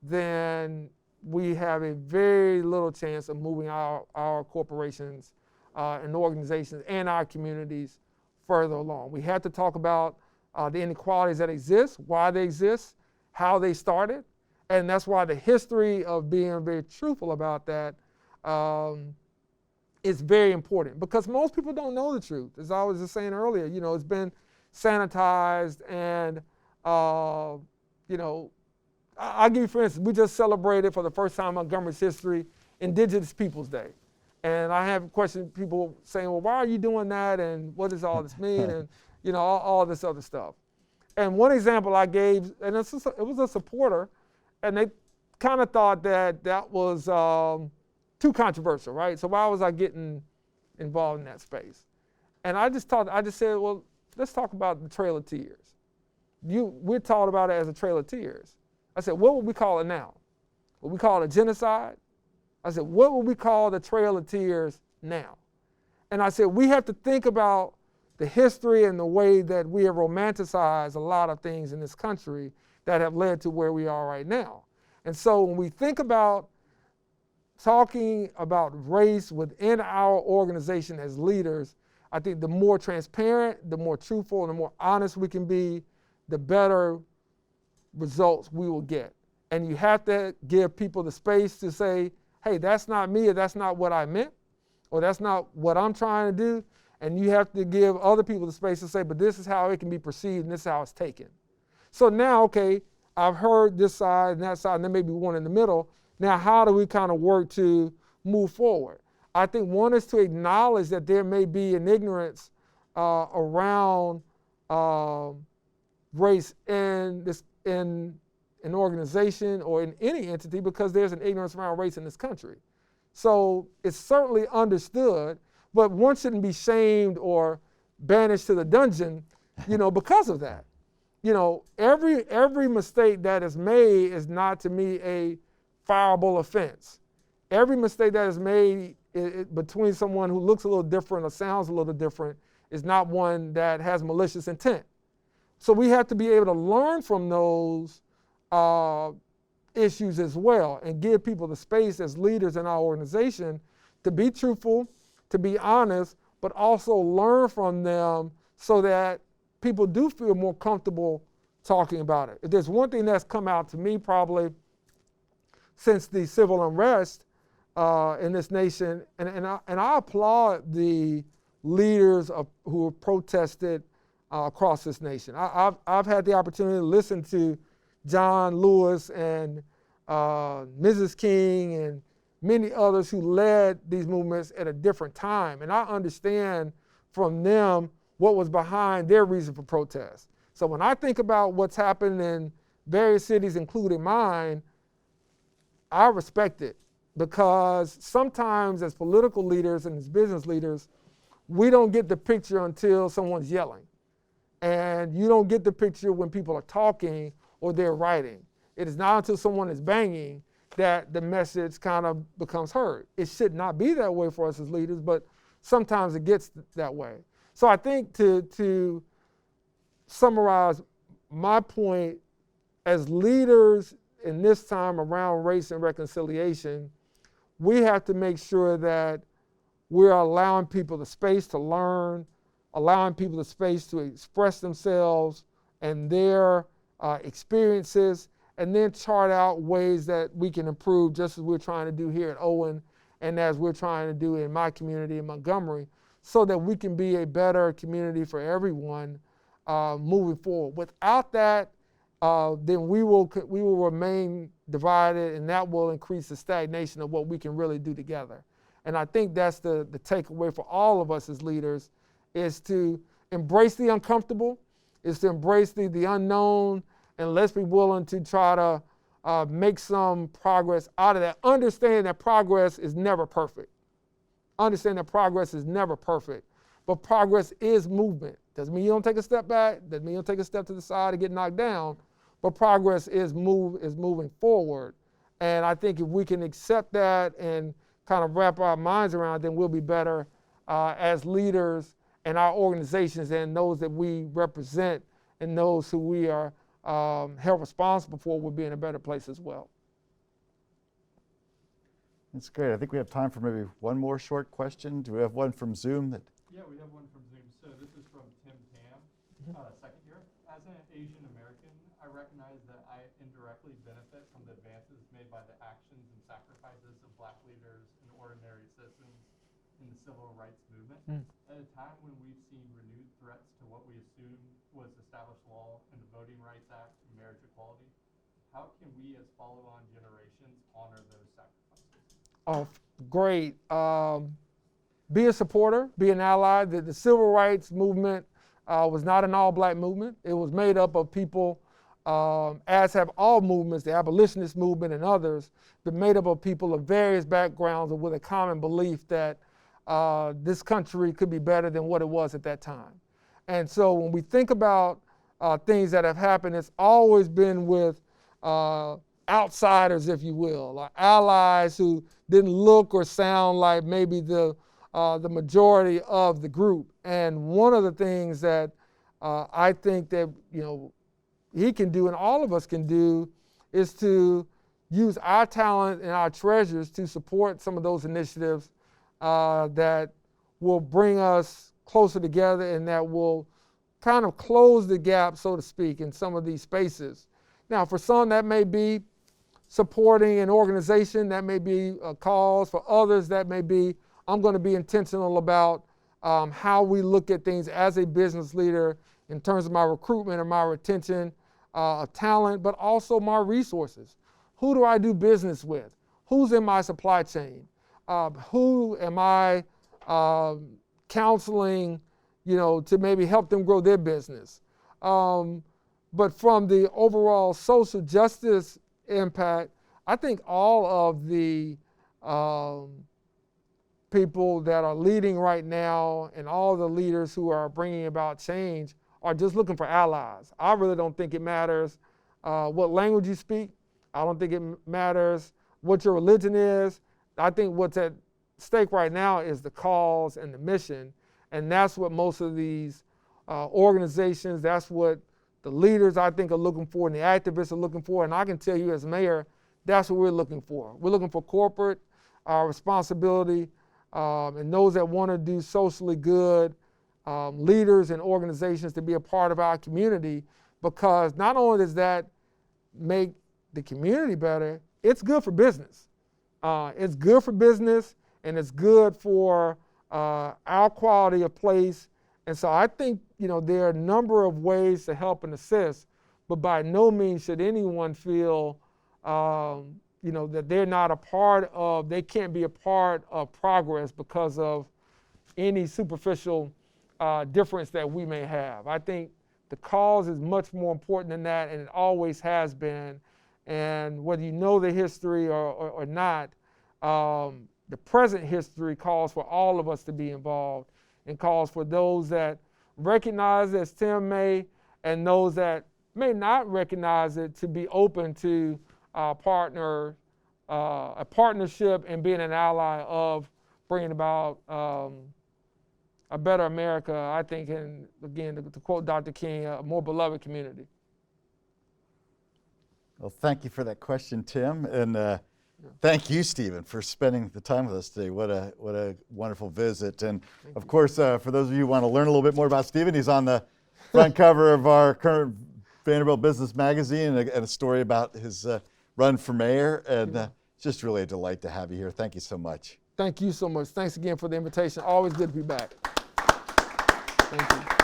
then we have a very little chance of moving our corporations and organizations and our communities further along. We have to talk about the inequalities that exist, why they exist, how they started, and that's why the history of being very truthful about that is very important, because most people don't know the truth. As I was just saying earlier, it's been sanitized, and I'll give you, for instance, we just celebrated for the first time in Montgomery's history Indigenous Peoples Day. And I have questions, people saying, well, why are you doing that? And what does all this mean? And, all this other stuff. And one example I gave, and it was a supporter, and they kind of thought that was too controversial, right? So why was I getting involved in that space? And I just said, well, let's talk about the Trail of Tears. We're taught about it as a Trail of Tears. I said, what would we call it now? Would we call it a genocide? I said, what would we call the Trail of Tears now? And I said, we have to think about the history and the way that we have romanticized a lot of things in this country that have led to where we are right now. And so when we think about talking about race within our organization as leaders, I think the more transparent, the more truthful, and the more honest we can be, the better results we will get. And you have to give people the space to say, hey, that's not me, or that's not what I meant, or that's not what I'm trying to do. And you have to give other people the space to say, but this is how it can be perceived, and this is how it's taken. So now, okay, I've heard this side and that side, and there may be one in the middle. Now, how do we kind of work to move forward? I think one is to acknowledge that there may be an ignorance around race in an organization or in any entity, because there's an ignorance around race in this country. So it's certainly understood, but one shouldn't be shamed or banished to the dungeon, because of that. Every mistake that is made is not, to me, a fireable offense. Every mistake that is made between someone who looks a little different or sounds a little different is not one that has malicious intent. So we have to be able to learn from those issues as well, and give people the space as leaders in our organization to be truthful, to be honest, but also learn from them so that people do feel more comfortable talking about it. If there's one thing that's come out to me probably since the civil unrest in this nation, and I applaud the leaders who have protested across this nation. I've had the opportunity to listen to John Lewis and Mrs. King and many others who led these movements at a different time. And I understand from them what was behind their reason for protest. So when I think about what's happened in various cities, including mine, I respect it, because sometimes as political leaders and as business leaders, we don't get the picture until someone's yelling. And you don't get the picture when people are talking or they're writing. It is not until someone is banging that the message kind of becomes heard. It should not be that way for us as leaders, but sometimes it gets that way. So I think to summarize my point, as leaders in this time around race and reconciliation, we have to make sure that we're allowing people the space to learn, allowing people the space to express themselves and their experiences, and then chart out ways that we can improve, just as we're trying to do here at Owen and as we're trying to do in my community in Montgomery, so that we can be a better community for everyone moving forward. Without that, then we will remain divided, and that will increase the stagnation of what we can really do together. And I think that's the takeaway for all of us as leaders, is to embrace the uncomfortable, is to embrace the unknown, and let's be willing to try to make some progress out of that. Understand that progress is never perfect. Understand that progress is never perfect, but progress is movement. Doesn't mean you don't take a step back, doesn't mean you don't take a step to the side and get knocked down, but progress is moving forward. And I think if we can accept that and kind of wrap our minds around it, then we'll be better as leaders in our organizations and those that we represent and those who we are held responsible for will be in a better place as well. That's great. I think we have time for maybe one more short question. Do we have one from Zoom? Yeah, we have one from Zoom. So this is from Tim Tam, second year. As an Asian American, I recognize that I indirectly benefit from the advances made by the actions and sacrifices of Black leaders and ordinary citizens in the civil rights movement. At a time when we've seen renewed threats to what we assume was established law and the Voting Rights Act and marriage equality, how can we as follow-on generations honor those sacrifices? Oh, great. Be a supporter, be an ally. The civil rights movement was not an all-Black movement. It was made up of people, as have all movements, the abolitionist movement and others, but made up of people of various backgrounds with a common belief that this country could be better than what it was at that time. And so when we think about things that have happened, it's always been with outsiders, if you will, like allies who didn't look or sound like maybe the majority of the group. And one of the things that I think that he can do and all of us can do is to use our talent and our treasures to support some of those initiatives that will bring us closer together and that will kind of close the gap, so to speak, in some of these spaces. Now, for some, that may be supporting an organization, that may be a cause. For others, that may be, I'm going to be intentional about how we look at things as a business leader in terms of my recruitment and my retention of talent, but also my resources. Who do I do business with? Who's in my supply chain? Who am I counseling, to maybe help them grow their business? But from the overall social justice impact, I think all of the people that are leading right now and all the leaders who are bringing about change are just looking for allies. I really don't think it matters what language you speak. I don't think it matters what your religion is. I think what's at stake right now is the cause and the mission. And that's what most of these organizations, that's what the leaders I think are looking for and the activists are looking for. And I can tell you as mayor, That's what we're looking for. We're looking for corporate responsibility and those that want to do socially good, leaders and organizations to be a part of our community, because not only does that make the community better, it's good for business. It's good for business, and it's good for our quality of place. And so I think, there are a number of ways to help and assist, but by no means should anyone feel, that they're not a part of, they can't be a part of progress because of any superficial difference that we may have. I think the cause is much more important than that, and it always has been. And whether you know the history or not, the present history calls for all of us to be involved, and calls for those that recognize it, as Tim may, and those that may not recognize it, to be open to a partnership and being an ally of bringing about a better America, I think, and again, to quote Dr. King, a more beloved community. Well, thank you for that question, Tim, and thank you, Stephen, for spending the time with us today. What a wonderful visit. And of course, for those of you who want to learn a little bit more about Stephen, he's on the front cover of our current Vanderbilt Business Magazine, and a story about his run for mayor. And it's just really a delight to have you here. Thank you so much. Thank you so much. Thanks again for the invitation. Always good to be back. Thank you.